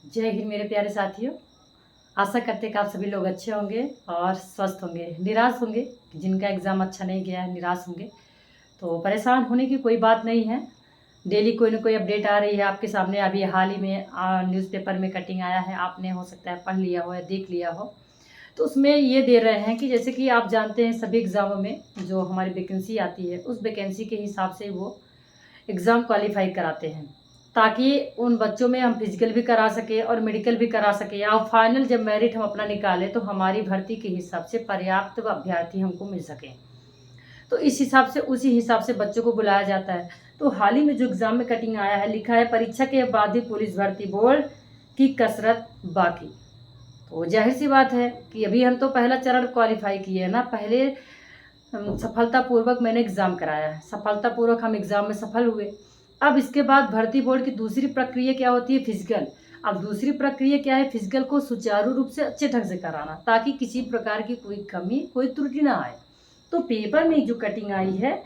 जय हिंद मेरे प्यारे साथियों। आशा करते हैं कि आप सभी लोग अच्छे होंगे और स्वस्थ होंगे। निराश होंगे, जिनका एग्ज़ाम अच्छा नहीं गया है निराश होंगे, तो परेशान होने की कोई बात नहीं है। डेली कोई ना कोई अपडेट आ रही है आपके सामने। अभी हाल ही में न्यूज़पेपर में कटिंग आया है, आपने हो सकता है पढ़ लिया हो या देख लिया हो। तो उसमें ये दे रहे हैं कि जैसे कि आप जानते हैं सभी एग्ज़ामों में जो हमारी वैकेंसी आती है, उस वैकेंसी के हिसाब से वो एग्ज़ाम क्वालिफाई कराते हैं, ताकि उन बच्चों में हम फिजिकल भी करा सकें और मेडिकल भी करा सकें, और फाइनल जब मेरिट हम अपना निकालें तो हमारी भर्ती के हिसाब से पर्याप्त अभ्यर्थी हमको मिल सकें। तो इस हिसाब से उसी हिसाब से बच्चों को बुलाया जाता है। तो हाल ही में जो एग्ज़ाम में कटिंग आया है, लिखा है परीक्षा के बाद भी पुलिस भर्ती बोर्ड की कसरत बाकी। तो जाहिर सी बात है कि अभी हम तो पहला चरण क्वालिफाई किए हैं ना। पहले सफलतापूर्वक मैंने एग्ज़ाम कराया है, सफलतापूर्वक हम एग्ज़ाम में सफल हुए। अब इसके बाद भर्ती बोर्ड की दूसरी प्रक्रिया क्या होती है? फिजिकल। अब दूसरी प्रक्रिया क्या है? फिजिकल को सुचारू रूप से अच्छे ढंग से कराना, ताकि किसी प्रकार की कोई कमी कोई त्रुटि ना आए। तो पेपर में जो कटिंग आई है,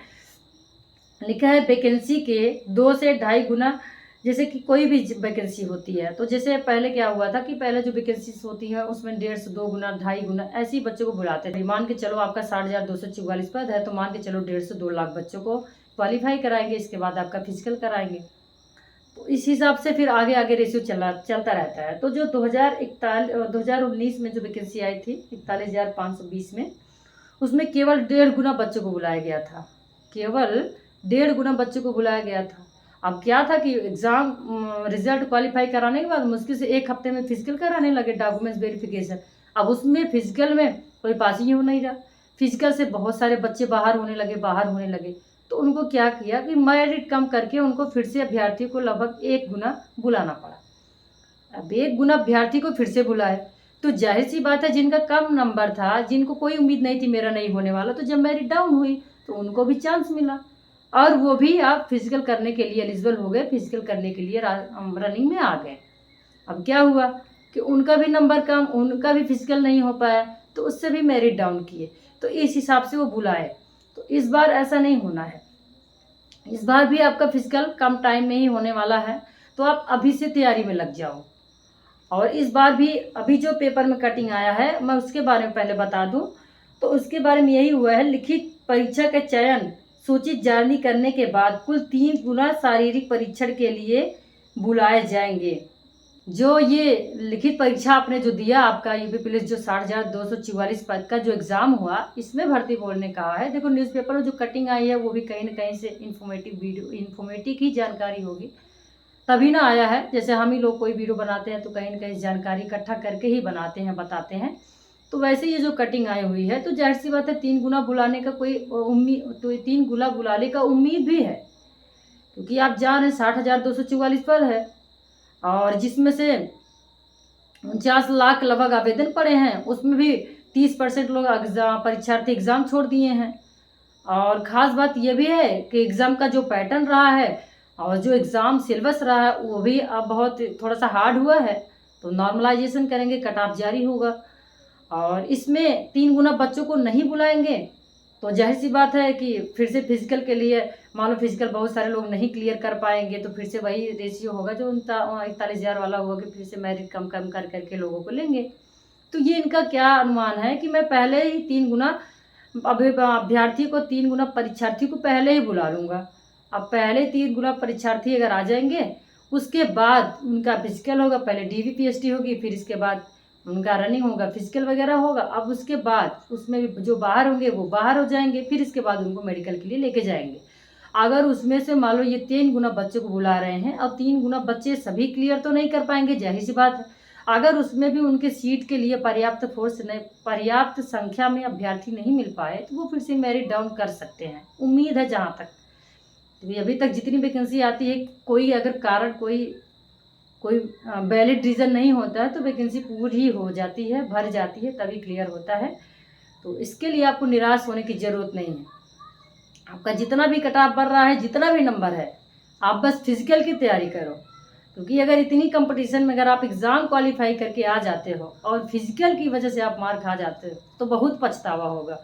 लिखा है वैकेंसी के 2 से ढाई गुना। जैसे कि कोई भी वैकेंसी होती है, तो जैसे पहले क्या हुआ था कि पहले जो वैकेंसीज होती है उसमें 1.5 से 2 गुना, ढाई गुना ऐसे ही बच्चों को बुलाते थे। मान के चलो आपका 60,244 पद है, तो मान के चलो 1.5 से 2 लाख बच्चों को क्वालिफाई कराएंगे। इसके बाद आपका फिजिकल कराएंगे। तो इस हिसाब से फिर आगे आगे रेशियो चलता रहता है। तो जो 2019 में जो वैकेंसी आई थी 41,520 में, उसमें केवल 1.5 गुना बच्चों को बुलाया गया था। केवल 1.5 गुना बच्चों को बुलाया गया था। अब क्या था कि एग्ज़ाम रिजल्ट क्वालिफाई कराने के बाद मुश्किल से 1 हफ्ते में फिजिकल कराने लगे, डॉक्यूमेंट्स वेरिफिकेशन। अब उसमें फिजिकल में कोई पास ही हो नहीं रहा। फिजिकल से बहुत सारे बच्चे बाहर होने लगे। तो उनको क्या किया कि मेरिट कम करके उनको फिर से अभ्यर्थी को लगभग 1 गुना बुलाना पड़ा। अब 1 गुना अभ्यर्थी को फिर से बुलाए, तो जाहिर सी बात है जिनका कम नंबर था, जिनको कोई उम्मीद नहीं थी मेरा नहीं होने वाला, तो जब मेरिट डाउन हुई तो उनको भी चांस मिला, और वो भी आप फिजिकल करने के लिए एलिजिबल हो गए, फिजिकल करने के लिए रनिंग में आ गए। अब क्या हुआ कि उनका भी नंबर कम, उनका भी फिजिकल नहीं हो पाया, तो उससे भी मेरिट डाउन किए। तो इस हिसाब से वो बुलाए। तो इस बार ऐसा नहीं होना है। इस बार भी आपका फिजिकल कम टाइम में ही होने वाला है, तो आप अभी से तैयारी में लग जाओ। और इस बार भी अभी जो पेपर में कटिंग आया है, मैं उसके बारे में पहले बता दूं। तो उसके बारे में यही हुआ है, लिखित परीक्षा का चयन सूची जारी करने के बाद कुल 3 गुना शारीरिक परीक्षण के लिए बुलाए जाएंगे। जो ये लिखित परीक्षा आपने जो दिया, आपका यूपी पुलिस जो 60,244 पद का जो एग्ज़ाम हुआ, इसमें भर्ती बोर्ड ने कहा है, देखो न्यूज़पेपर में जो कटिंग आई है वो भी कहीं ना कहीं से इन्फॉर्मेटिव ही जानकारी होगी, तभी ना आया है। जैसे हम ही लोग कोई वीडियो बनाते हैं तो कहीं ना कहीं जानकारी इकट्ठा करके ही बनाते हैं, बताते हैं। तो वैसे ये जो कटिंग आई हुई है, तो जाहिर सी बात है 3 गुना बुलाने का कोई उम्मीद, तो 3 गुना बुलाने का उम्मीद भी है, क्योंकि आप जान रहे 60,244 पर है, और जिसमें से 49 लाख लगभग आवेदन पड़े हैं, उसमें भी 30% लोग परीक्षार्थी एग्ज़ाम छोड़ दिए हैं। और ख़ास बात यह भी है कि एग्ज़ाम का जो पैटर्न रहा है और जो एग्ज़ाम सिलेबस रहा है, वो भी अब बहुत थोड़ा सा हार्ड हुआ है। तो नॉर्मलाइजेशन करेंगे, कट ऑफ जारी होगा, और इसमें 3 गुना बच्चों को नहीं बुलाएंगे, तो जाहिर सी बात है कि फिर से फिजिकल के लिए, मान लो फिजिकल बहुत सारे लोग नहीं क्लियर कर पाएंगे, तो फिर से वही रेशियो होगा जो 41,000 वाला होगा, कि फिर से मेरिट कम कम कर करके लोगों को लेंगे। तो ये इनका क्या अनुमान है कि मैं पहले ही 3 गुना अभ्यर्थी को, 3 गुना परीक्षार्थी को पहले ही बुला लूँगा। अब पहले 3 गुना परीक्षार्थी अगर आ जाएंगे, उसके बाद उनका फिजिकल होगा, पहले डीवीपीएसटी होगी, फिर इसके बाद उनका रनिंग होगा, फिजिकल वगैरह होगा। अब उसके बाद उसमें भी जो बाहर होंगे वो बाहर हो जाएंगे, फिर इसके बाद उनको मेडिकल के लिए लेके जाएंगे। अगर उसमें से मान लो ये 3 गुना बच्चों को बुला रहे हैं, और 3 गुना बच्चे सभी क्लियर तो नहीं कर पाएंगे, जाहिर सी बात है। अगर उसमें भी उनके सीट के लिए पर्याप्त संख्या में अभ्यर्थी नहीं मिल पाए, तो वो फिर से मेरिट डाउन कर सकते हैं, उम्मीद है जहाँ तक। तो अभी तक जितनी वैकेंसी आती है, कोई अगर कारण कोई वैलिड रीज़न नहीं होता है, तो वैकेंसी पूरी हो जाती है, भर जाती है, तभी क्लियर होता है। तो इसके लिए आपको निराश होने की ज़रूरत नहीं है। आपका जितना भी कट ऑफ बढ़ रहा है, जितना भी नंबर है, आप बस फिजिकल की तैयारी करो। क्योंकि अगर इतनी कंपटीशन में अगर आप एग्ज़ाम क्वालिफाई करके आ जाते हो और फिजिकल की वजह से आप मार खा जाते हो, तो बहुत पछतावा होगा।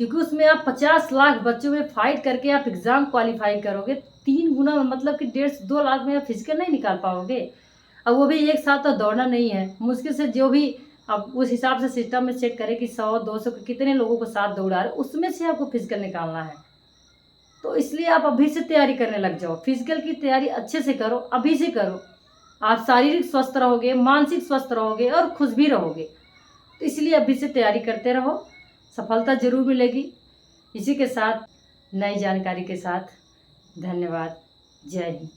क्योंकि उसमें आप 50 लाख बच्चों में फाइट करके आप एग्ज़ाम क्वालिफाई करोगे, 3 गुना मतलब कि 1.5 से 2 लाख में आप फिजिकल नहीं निकाल पाओगे। अब वो भी एक साथ तो दौड़ना नहीं है, मुश्किल से जो भी अब उस हिसाब से सिस्टम में सेट करें कि 100-200 कितने लोगों को साथ दौड़ा रहे, उसमें से आपको फिजिकल निकालना है। तो इसलिए आप अभी से तैयारी करने लग जाओ, फिजिकल की तैयारी अच्छे से करो, अभी से करो। आप शारीरिक स्वस्थ रहोगे, मानसिक स्वस्थ रहोगे और खुश भी रहोगे। तो इसलिए अभी से तैयारी करते रहो, सफलता ज़रूर मिलेगी। इसी के साथ नई जानकारी के साथ धन्यवाद। जय हिंद।